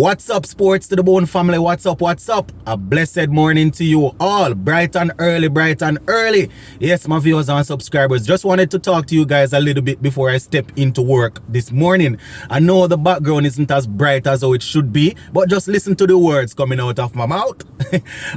What's up, sports to the bone family? What's up? What's up? A blessed morning to you all. Bright and early, bright and early. Yes, my viewers and subscribers, just wanted to talk to you guys a little bit before I step into work this morning. I know the background isn't as bright as how it should be, but just listen to the words coming out of my mouth.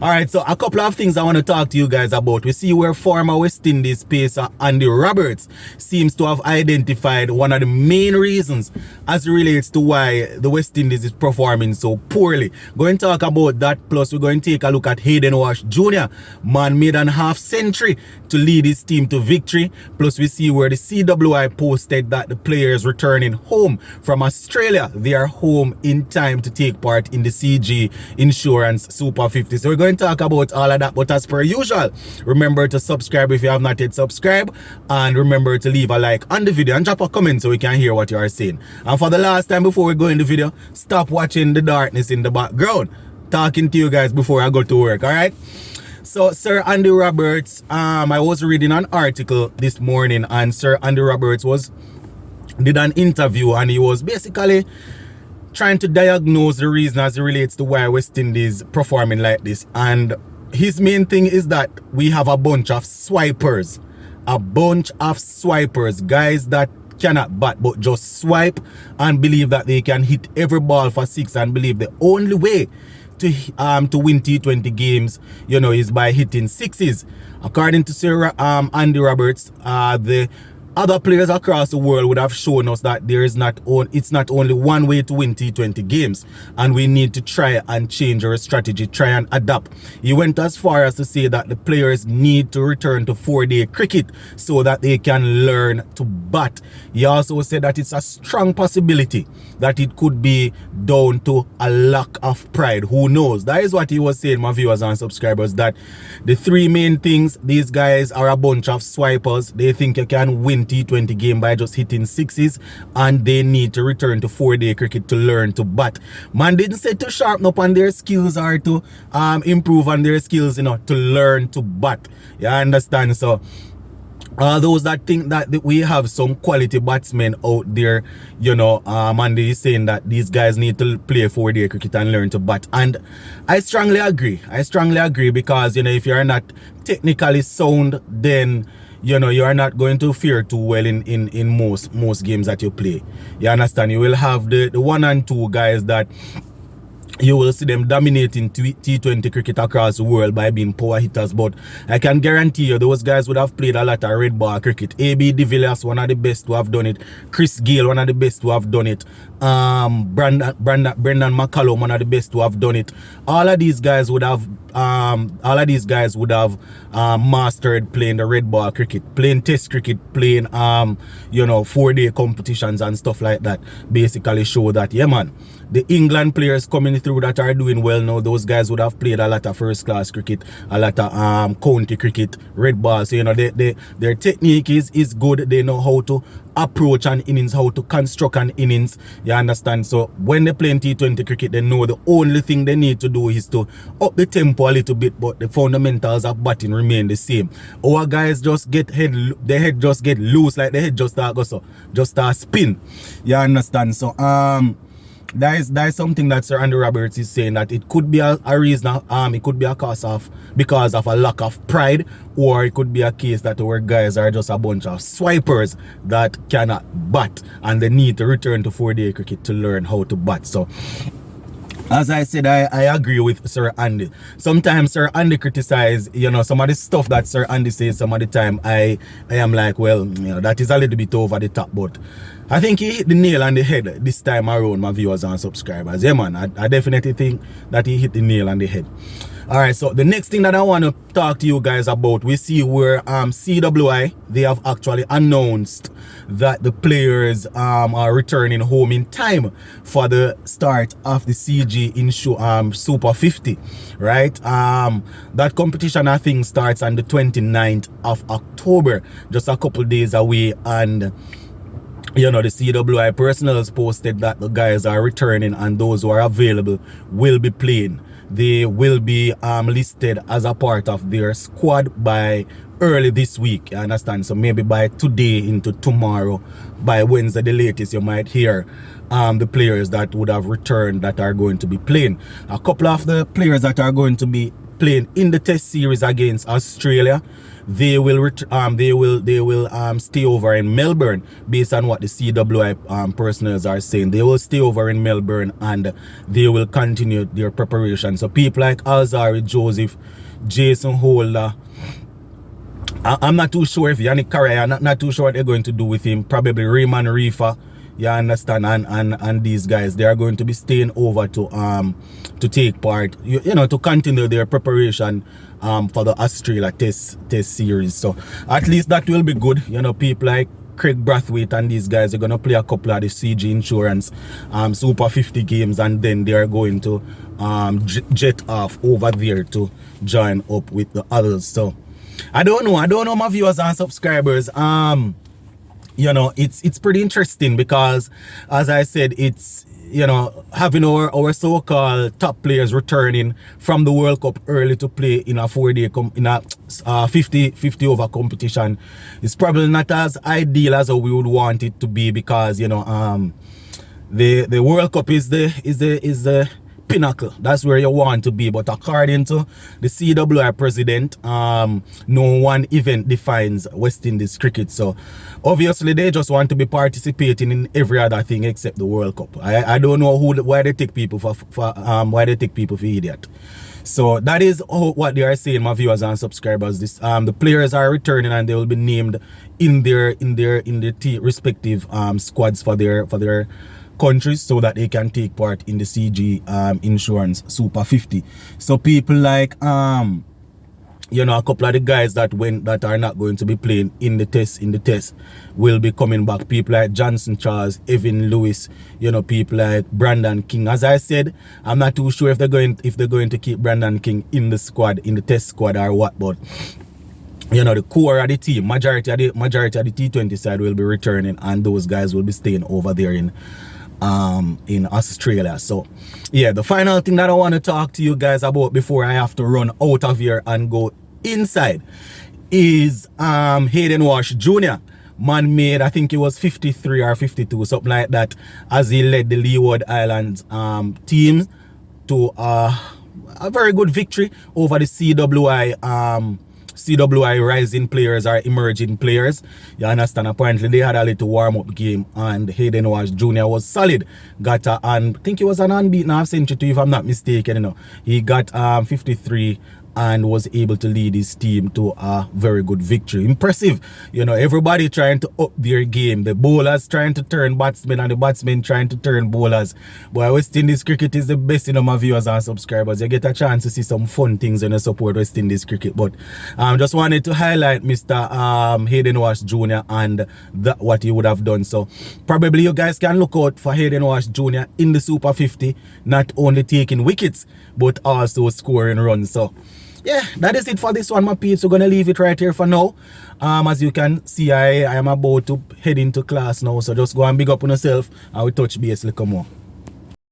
All right, so a couple of things I want to talk to you guys about. We see where former West Indies pacer Andy Roberts seems to have identified one of the main reasons as it relates to why the West Indies is performing so poorly. Going to talk about that, plus we're going to take a look at Hayden Walsh Jr. Man made an half century to lead his team to victory. Plus we see where the CWI posted that the players returning home from Australia, they are home in time to take part in the CG Insurance Super 50. So we're going to talk about all of that, but as per usual, remember to subscribe if you have not yet subscribed, and remember to leave a like on the video and drop a comment so we can hear what you are saying. And for the last time before we go in the video, stop watching the darkness in the background. Talking to you guys before I go to work, all right? So Sir Andy Roberts, I was reading an article this morning, and Sir Andy Roberts did an interview, and he was basically trying to diagnose the reason as it relates to why West Indies performing like this. And his main thing is that we have a bunch of swipers. A bunch of swipers, guys that cannot bat but just swipe and believe that they can hit every ball for six, and believe the only way to win T20 games, you know, is by hitting sixes. According to Sir Andy Roberts, the other players across the world would have shown us that it's not only one way to win T20 games, and we need to try and change our strategy, try and adapt. He went as far as to say that the players need to return to 4-day cricket so that they can learn to bat. He also said that it's a strong possibility that it could be down to a lack of pride. Who knows? That is what he was saying, my viewers and subscribers, that the three main things: these guys are a bunch of swipers. They think you can win T20 game by just hitting sixes, and they need to return to 4-day cricket to learn to bat. Man didn't say to sharpen up on their skills or to improve on their skills, you know, to learn to bat. You understand? So those that think that we have some quality batsmen out there, you know, Andy is saying that these guys need to play 4-day cricket and learn to bat. And I strongly agree. Because, you know, if you're not technically sound, then you know, you are not going to fare too well in most games that you play. You understand? You will have the 1 and 2 guys that you will see them dominating T20 cricket across the world by being power hitters, but I can guarantee you those guys would have played a lot of red ball cricket. A.B. de Villiers, one of the best to have done it. Chris Gayle, one of the best to have done it. Brendan McCullum, one of the best to have done it. All of these guys would have mastered playing the red ball cricket, playing test cricket, playing you know, 4-day competitions and stuff like that. Basically show that, yeah man, the England players coming through that are doing well now, those guys would have played a lot of first class cricket, a lot of county cricket, red ball. So you know, their technique is good. They know how to approach an innings, how to construct an innings, you understand? So when they play in T20 cricket, they know the only thing they need to do is to up the tempo a little bit, but the fundamentals of batting remain the same. Our guys just get their head just get loose, like the head just start spin, you understand? So that is something that Sir Andy Roberts is saying, that it could be a reason, it could be a cause because of a lack of pride, or it could be a case that our guys are just a bunch of swipers that cannot bat, and they need to return to 4-day cricket to learn how to bat. So as I said, I agree with Sir Andy. Sometimes Sir Andy criticize, you know, some of the stuff that Sir Andy says some of the time. I am like, well, you know, that is a little bit over the top, but I think he hit the nail on the head this time around, my viewers and subscribers. Yeah man, I definitely think that he hit the nail on the head. Alright, so the next thing that I want to talk to you guys about, we see where CWI, they have actually announced that the players are returning home in time for the start of the CG Super 50, right? That competition, I think, starts on the 29th of October, just a couple days away. And you know, the CWI personnel posted that the guys are returning, and those who are available will be playing. They will be listed as a part of their squad by early this week, you understand? So maybe by today into tomorrow, by Wednesday the latest, you might hear the players that would have returned that are going to be playing. A couple of the players that are going to be playing in the test series against Australia, they will stay over in Melbourne based on what the CWI personnel are saying. They will stay over in Melbourne and they will continue their preparation. So people like Alzarri Joseph, Jason Holder, I'm not too sure if Yannick Carey, I'm not too sure what they're going to do with him. Probably Raymond Reefer, you understand, and these guys, they are going to be staying over to take part, you know, to continue their preparation for the Australia test series. So at least that will be good. You know, people like Craig Brathwaite and these guys are going to play a couple of the CG Insurance Super 50 games, and then they are going to jet off over there to join up with the others. So I don't know my viewers and subscribers. You know, it's pretty interesting because, as I said, it's, you know, having our so-called top players returning from the World Cup early to play in a 4-day 50 over competition is probably not as ideal as we would want it to be, because, you know, the World Cup is the pinnacle. That's where you want to be. But according to the CWI president, no one event defines West Indies cricket. So obviously they just want to be participating in every other thing except the World Cup. I don't know why they take people for idiot. So that is what they are saying, my viewers and subscribers. This the players are returning and they will be named in their respective squads for their countries, so that they can take part in the CG Insurance Super 50. So people like you know, a couple of the guys that are not going to be playing in the test will be coming back. People like Johnson Charles, Evan Lewis, you know, people like Brandon King. As I said, I'm not too sure if they're going to keep Brandon King in the squad, in the test squad or what, but you know, the core of the team, majority of the T20 side will be returning, and those guys will be staying over there in Australia. So yeah, the final thing that I want to talk to you guys about before I have to run out of here and go inside is Hayden Walsh Jr. Man made, I think it was 53 or 52, something like that, as he led the Leeward Islands team to a very good victory over the CWI rising players or emerging players. You understand? Apparently they had a little warm-up game and Hayden Walsh Jr. was solid. Got I think he was an unbeaten half century too, if I'm not mistaken. You know, he got 53 and was able to lead his team to a very good victory. Impressive. You know, everybody trying to up their game. The bowlers trying to turn batsmen and the batsmen trying to turn bowlers. But West Indies cricket is the best, you know, my viewers and subscribers. You get a chance to see some fun things when you support West Indies cricket. But just wanted to highlight Mr. Hayden Walsh Jr. and what he would have done. So probably you guys can look out for Hayden Walsh Jr. in the Super 50, not only taking wickets, but also scoring runs. So yeah, that is it for this one, my peeps. We're gonna leave it right here for now. As you can see, I am about to head into class now, so just go and big up on yourself and we touch base a little more.